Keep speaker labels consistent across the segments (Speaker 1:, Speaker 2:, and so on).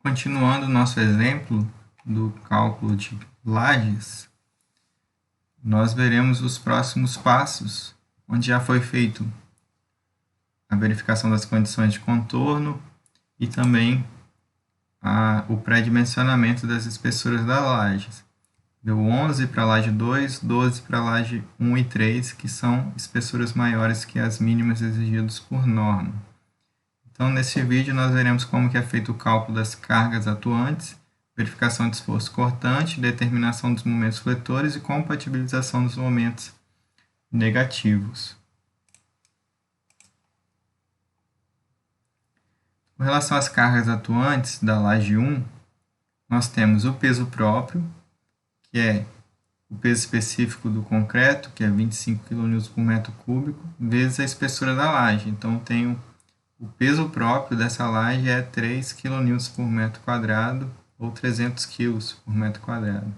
Speaker 1: Continuando o nosso exemplo do cálculo de lajes, nós veremos os próximos passos, onde já foi feito a verificação das condições de contorno e também o pré-dimensionamento das espessuras das lajes. Deu 11 para a laje 2, 12 para a laje 1 e 3, que são espessuras maiores que as mínimas exigidas por norma. Então, nesse vídeo, nós veremos como que é feito o cálculo das cargas atuantes, verificação de esforço cortante, determinação dos momentos fletores e compatibilização dos momentos negativos. Com relação às cargas atuantes da laje 1, nós temos o peso próprio, que é o peso específico do concreto, que é 25 kN por metro cúbico, vezes a espessura da laje. Então, tenho o peso próprio dessa laje é 3 kN por metro quadrado ou 300 kg por metro quadrado.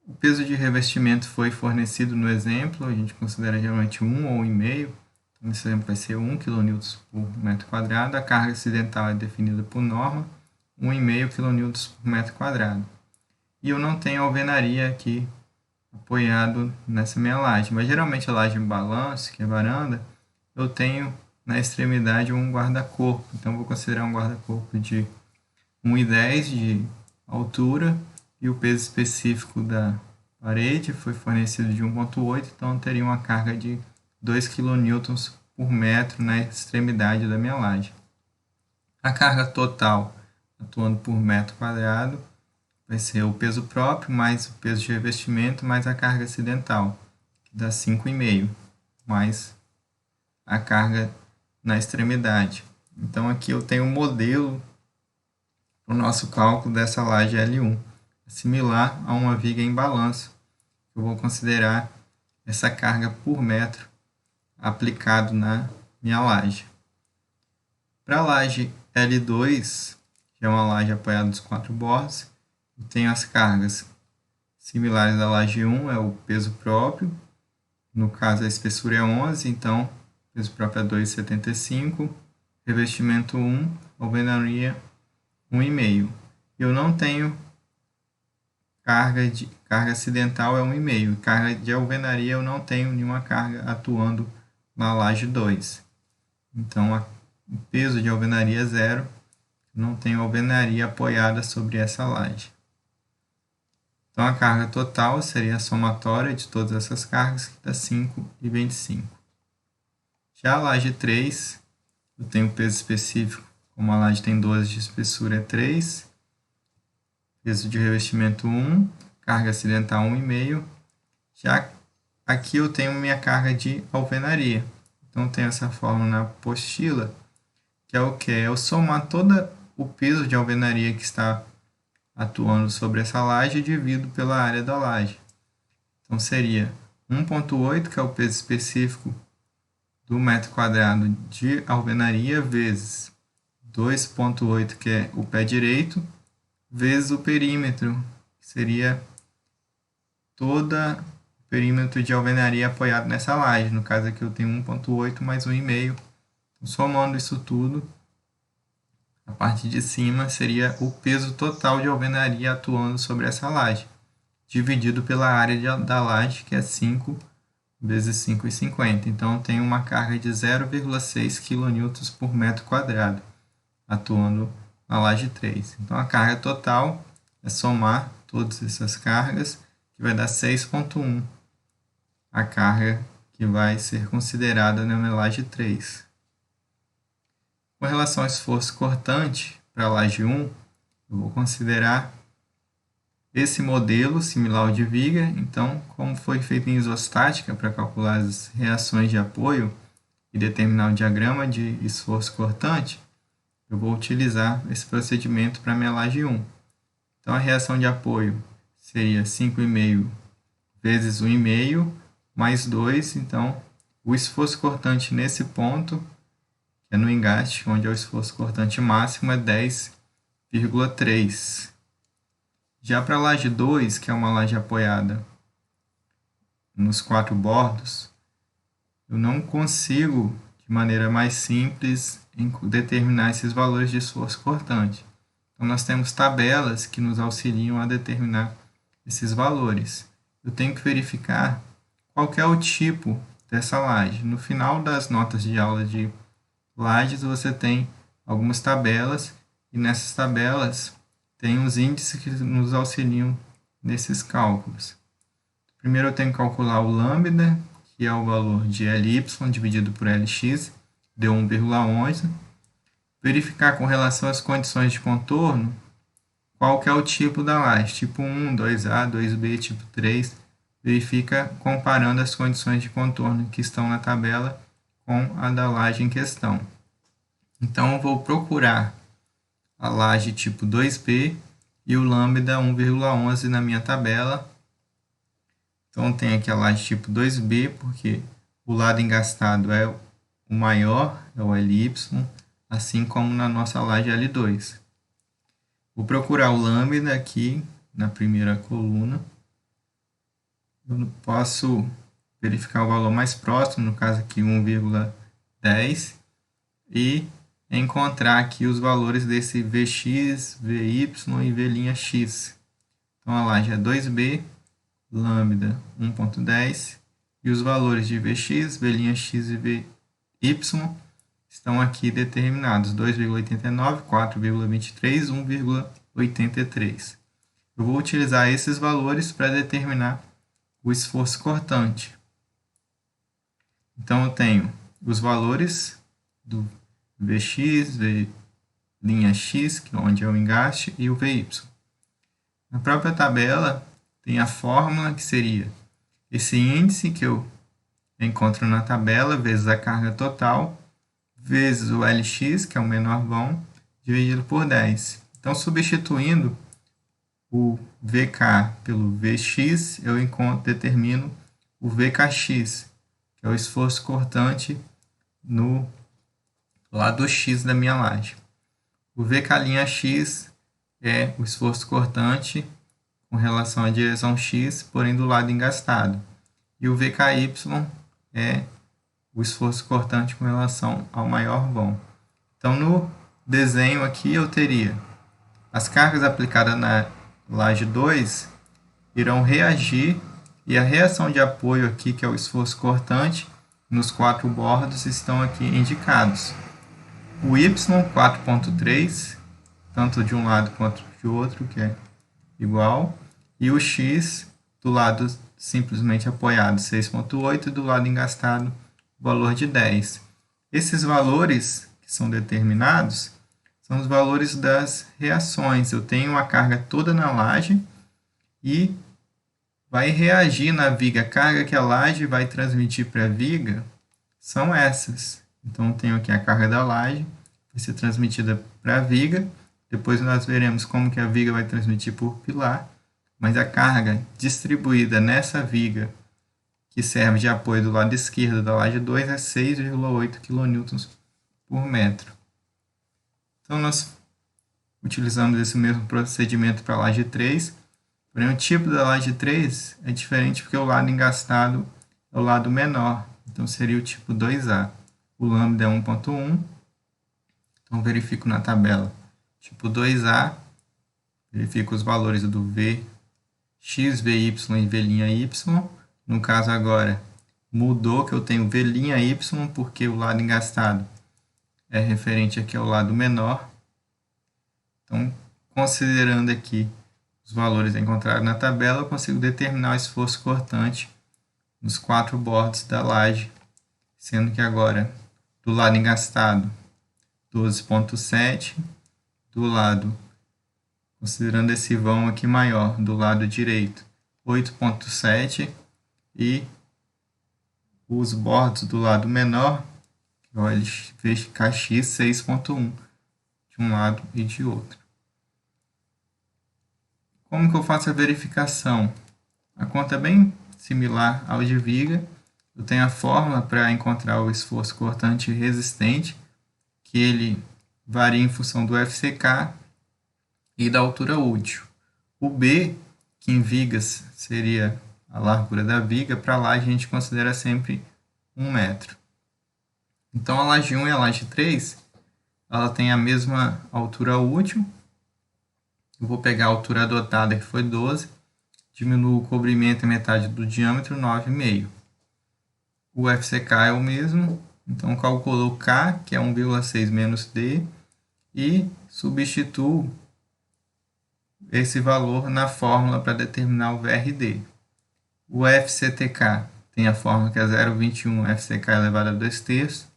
Speaker 1: O peso de revestimento foi fornecido no exemplo, a gente considera geralmente 1 ou 1,5. Então, nesse exemplo vai ser 1 kN por metro quadrado. A carga acidental é definida por norma, 1,5 kN por metro quadrado. E eu não tenho alvenaria aqui apoiado nessa minha laje, mas geralmente a laje em balanço, que é varanda, eu tenho na extremidade um guarda-corpo. Então, vou considerar um guarda-corpo de 1,10 de altura e o peso específico da parede foi fornecido de 1,8, então eu teria uma carga de 2 kN por metro na extremidade da minha laje. A carga total, atuando por metro quadrado, vai ser o peso próprio mais o peso de revestimento mais a carga acidental, que dá 5,5, mais a carga na extremidade. Então, aqui eu tenho um modelo para o nosso cálculo dessa laje L1, similar a uma viga em balanço. Eu vou considerar essa carga por metro aplicado na minha laje. Para a laje L2, que é uma laje apoiada dos 4 bordos, eu tenho as cargas similares à laje 1, é o peso próprio. No caso, a espessura é 11, então peso próprio é 2,75, revestimento 1, alvenaria 1,5. Eu não tenho carga acidental, é 1,5. Carga de alvenaria eu não tenho nenhuma carga atuando na laje 2. Então, o peso de alvenaria é 0, não tenho alvenaria apoiada sobre essa laje. Então, a carga total seria a somatória de todas essas cargas, que dá 5,25. Já a laje 3, eu tenho peso específico, como a laje tem 12 de espessura, é 3. Peso de revestimento 1, carga acidental 1,5. Já aqui eu tenho minha carga de alvenaria. Então, eu tenho essa fórmula na apostila, que é o que? É eu somar todo o peso de alvenaria que está atuando sobre essa laje dividido pela área da laje. Então, seria 1,8, que é o peso específico do metro quadrado de alvenaria, vezes 2,8, que é o pé direito, vezes o perímetro, que seria todo o perímetro de alvenaria apoiado nessa laje. No caso aqui eu tenho 1,8 mais 1,5. Então, somando isso tudo, a parte de cima seria o peso total de alvenaria atuando sobre essa laje, dividido pela área da laje, que é 5 vezes 5,50. Então, eu tenho uma carga de 0,6 kN por metro quadrado, atuando na laje 3. Então, a carga total é somar todas essas cargas, que vai dar 6,1, a carga que vai ser considerada na laje 3. Com relação ao esforço cortante para a laje 1, eu vou considerar esse modelo similar ao de viga. Então, como foi feito em isostática para calcular as reações de apoio e determinar o diagrama de esforço cortante, eu vou utilizar esse procedimento para a minha laje 1. Então, a reação de apoio seria 5,5 vezes 1,5 mais 2. Então, o esforço cortante nesse ponto, que é no engaste, onde é o esforço cortante máximo, é 10,3. Já para a laje 2, que é uma laje apoiada nos 4 bordos, eu não consigo, de maneira mais simples, determinar esses valores de esforço cortante. Então, nós temos tabelas que nos auxiliam a determinar esses valores. Eu tenho que verificar qual que é o tipo dessa laje. No final das notas de aula de lajes, você tem algumas tabelas, e nessas tabelas tem os índices que nos auxiliam nesses cálculos. Primeiro eu tenho que calcular o lambda, que é o valor de Ly dividido por Lx, deu 1,11. Verificar com relação às condições de contorno, qual que é o tipo da laje, tipo 1, 2A, 2B, tipo 3. Verifica comparando as condições de contorno que estão na tabela com a da laje em questão. Então, eu vou procurar a laje tipo 2B e o lambda 1,11 na minha tabela. Então, tem aqui a laje tipo 2B, porque o lado engastado é o maior, é o Ly, assim como na nossa laje L2. Vou procurar o lambda aqui na primeira coluna. Eu posso verificar o valor mais próximo, no caso aqui 1,10, e encontrar aqui os valores desse Vx, Vy e V'x. Então, a laje é 2B, lambda 1,10, e os valores de Vx, V'x e Vy estão aqui determinados, 2,89, 4,23, 1,83. Eu vou utilizar esses valores para determinar o esforço cortante. Então, eu tenho os valores do Vx, V'x, que é onde é o engaste, e o Vy. Na própria tabela, tem a fórmula que seria esse índice que eu encontro na tabela, vezes a carga total, vezes o Lx, que é o menor vão, dividido por 10. Então, substituindo o Vk pelo Vx, eu determino o Vkx, que é o esforço cortante no lado X da minha laje. O Vk'(x) é o esforço cortante com relação à direção X, porém do lado engastado. E o Vky é o esforço cortante com relação ao maior vão. Então, no desenho aqui, eu teria as cargas aplicadas na laje 2 irão reagir, e a reação de apoio aqui, que é o esforço cortante, nos 4 bordos estão aqui indicados. O Y, 4,3, tanto de um lado quanto de outro, que é igual, e o X, do lado simplesmente apoiado, 6,8, e do lado engastado, o valor de 10. Esses valores que são determinados são os valores das reações. Eu tenho a carga toda na laje e vai reagir na viga. A carga que a laje vai transmitir para a viga são essas. Então, eu tenho aqui a carga da laje, vai ser transmitida para a viga. Depois nós veremos como que a viga vai transmitir por pilar. Mas a carga distribuída nessa viga, que serve de apoio do lado esquerdo da laje 2, é 6,8 kN por metro. Então, nós utilizamos esse mesmo procedimento para a laje 3. Porém, o tipo da laje 3 é diferente porque o lado engastado é o lado menor. Então, seria o tipo 2A. O lambda é 1,1. Então, verifico na tabela. Tipo 2A, verifico os valores do Vx, Vy e V'y. No caso agora, mudou que eu tenho V'y porque o lado engastado é referente aqui ao lado menor. Então, considerando aqui os valores encontrados na tabela, eu consigo determinar o esforço cortante nos 4 bordos da laje, sendo que agora, do lado engastado, 12,7, do lado, considerando esse vão aqui maior, do lado direito, 8,7, e os bordos do lado menor, que é o Vkx, 6,1, de um lado e de outro. Como que eu faço a verificação? A conta é bem similar ao de viga. Eu tenho a fórmula para encontrar o esforço cortante resistente, que ele varia em função do FCK e da altura útil. O B, que em vigas seria a largura da viga, para a laje a gente considera sempre 1 metro. Então, a laje 1 e a laje 3, ela tem a mesma altura útil, eu vou pegar a altura adotada, que foi 12, diminuo o cobrimento em metade do diâmetro, 9,5. O FCK é o mesmo, então calculo K, que é 1,6 menos D, e substituo esse valor na fórmula para determinar o VRD. O FCTK tem a fórmula que é 0,21 FCK elevado a 2 terços,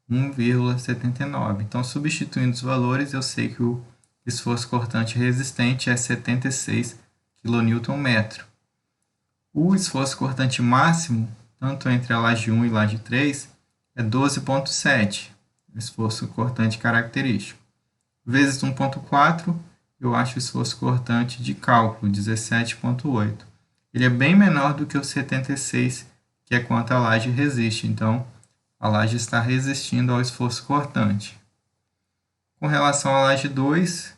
Speaker 1: 1,79. Então, substituindo os valores, eu sei que o esforço cortante resistente é 76 kN. O esforço cortante máximo, tanto entre a laje 1 e laje 3, é 12,7, o esforço cortante característico. Vezes 1,4, eu acho o esforço cortante de cálculo, 17,8. Ele é bem menor do que o 76, que é quanto a laje resiste. Então, a laje está resistindo ao esforço cortante. Com relação à laje 2,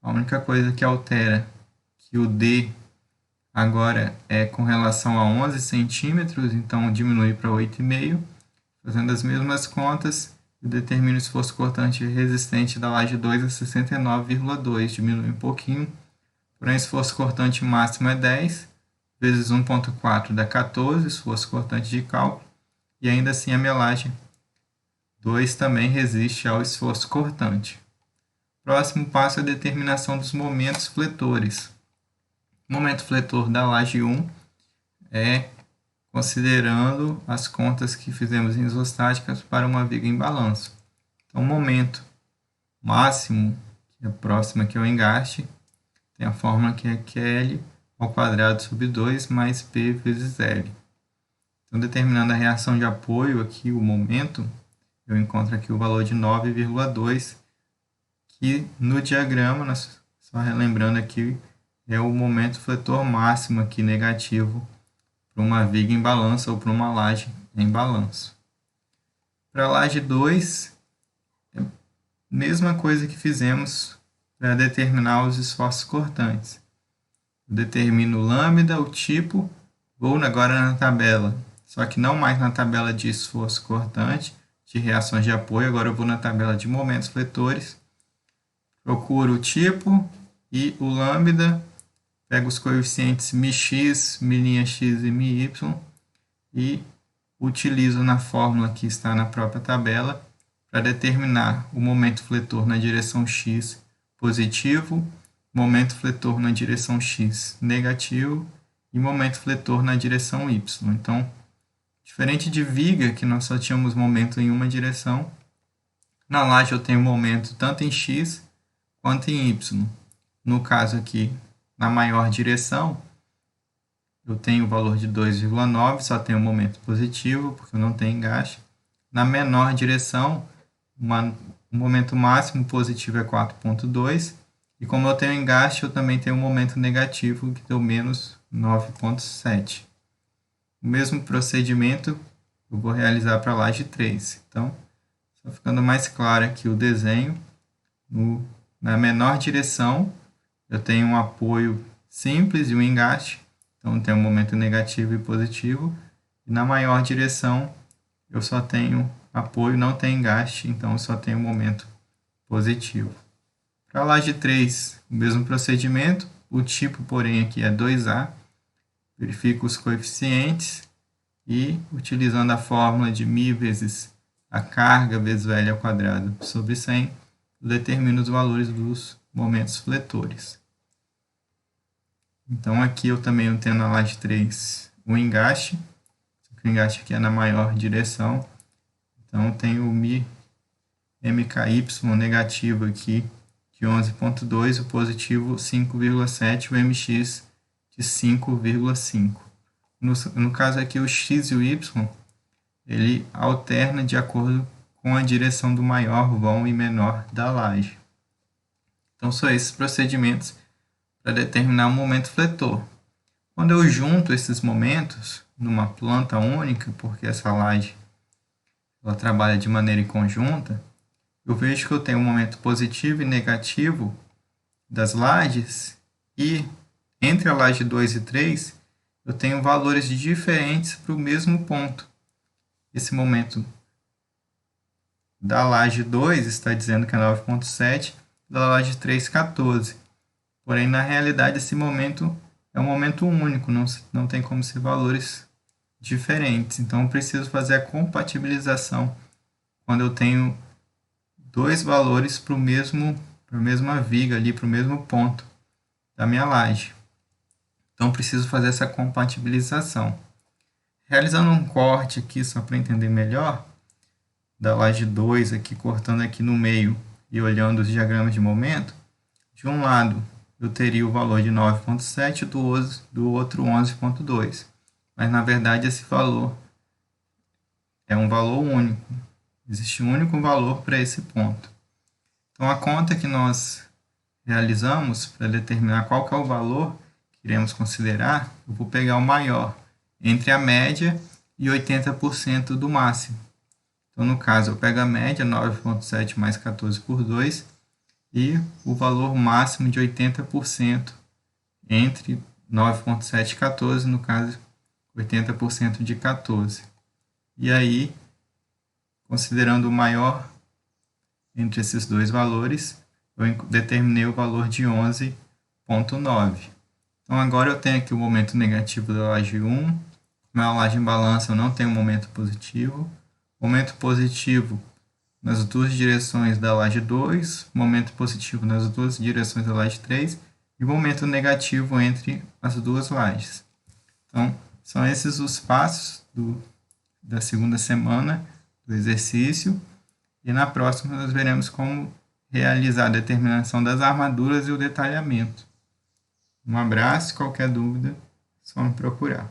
Speaker 1: a única coisa que altera que o D agora é com relação a 11 centímetros, então diminui para 8,5. Fazendo as mesmas contas, eu determino o esforço cortante resistente da laje 2 a 69,2, diminui um pouquinho, porém o esforço cortante máximo é 10, vezes 1,4 dá 14, esforço cortante de cálculo, e ainda assim a minha laje 2 também resiste ao esforço cortante. Próximo passo é a determinação dos momentos fletores. O momento fletor da laje 1 é considerando as contas que fizemos em isostáticas para uma viga em balanço. Então, o momento máximo, que é próximo aqui ao engaste, tem a fórmula que é QL ao quadrado sobre 2 mais P vezes L. Então, determinando a reação de apoio aqui, o momento, eu encontro aqui o valor de 9,2, que no diagrama, só relembrando aqui, é o momento fletor máximo aqui negativo para uma viga em balanço ou para uma laje em balanço. Para a laje 2, é a mesma coisa que fizemos para determinar os esforços cortantes. Eu determino o lambda, o tipo, vou agora na tabela, só que não mais na tabela de esforço cortante, de reações de apoio, agora eu vou na tabela de momentos fletores, procuro o tipo e o lambda, pego os coeficientes μx, μx e μy e utilizo na fórmula que está na própria tabela para determinar o momento fletor na direção x positivo, momento fletor na direção x negativo e momento fletor na direção y. Então, diferente de viga, que nós só tínhamos momento em uma direção, na laje eu tenho momento tanto em x quanto em y. No caso aqui, na maior direção, eu tenho o valor de 2,9, só tenho um momento positivo, porque eu não tenho engaste. Na menor direção, o momento máximo positivo é 4,2. E como eu tenho engaste, eu também tenho um momento negativo, que deu menos 9,7. O mesmo procedimento eu vou realizar para a laje 3. Então, só ficando mais claro aqui o desenho. Na menor direção, eu tenho um apoio simples e um engaste, então tem um momento negativo e positivo. E na maior direção, eu só tenho apoio, não tem engaste, então eu só tenho um momento positivo. Para a laje 3, o mesmo procedimento, o tipo, porém, aqui é 2A. Verifico os coeficientes e, utilizando a fórmula de μ vezes a carga vezes o L ao quadrado sobre 100, eu determino os valores dos momentos fletores. Então, aqui eu também tenho na laje 3 o engaste. O engaste aqui é na maior direção. Então, eu tenho o MKY negativo aqui de 11,2, o positivo 5,7, o MX de 5,5. No caso aqui, o X e o Y, ele alterna de acordo com a direção do maior vão e menor da laje. Então, são esses procedimentos para determinar o momento fletor. Quando eu junto esses momentos numa planta única, porque essa laje ela trabalha de maneira conjunta, eu vejo que eu tenho um momento positivo e negativo das lajes, e entre a laje 2 e 3, eu tenho valores diferentes para o mesmo ponto. Esse momento da laje 2 está dizendo que é 9,7, da laje 3, 14. Porém, na realidade, esse momento é um momento único, não tem como ser valores diferentes. Então, eu preciso fazer a compatibilização quando eu tenho dois valores para a mesma viga ali, para o mesmo ponto da minha laje. Então, preciso fazer essa compatibilização. Realizando um corte aqui, só para entender melhor, da laje 2 aqui, cortando aqui no meio e olhando os diagramas de momento, de um lado eu teria o valor de 9,7, do outro 11,2. Mas, na verdade, esse valor é um valor único. Existe um único valor para esse ponto. Então, a conta que nós realizamos para determinar qual que é o valor que iremos considerar, eu vou pegar o maior entre a média e 80% do máximo. Então, no caso, eu pego a média, 9,7 mais 14 por 2, e o valor máximo de 80% entre 9,7 e 14, no caso, 80% de 14. E aí, considerando o maior entre esses dois valores, eu determinei o valor de 11,9. Então, agora eu tenho aqui o momento negativo da laje 1, na laje em balança eu não tenho momento positivo, momento positivo nas duas direções da laje 2, momento positivo nas duas direções da laje 3 e momento negativo entre as duas lajes. Então, são esses os passos da segunda semana do exercício, e na próxima nós veremos como realizar a determinação das armaduras e o detalhamento. Um abraço, qualquer dúvida, é só me procurar.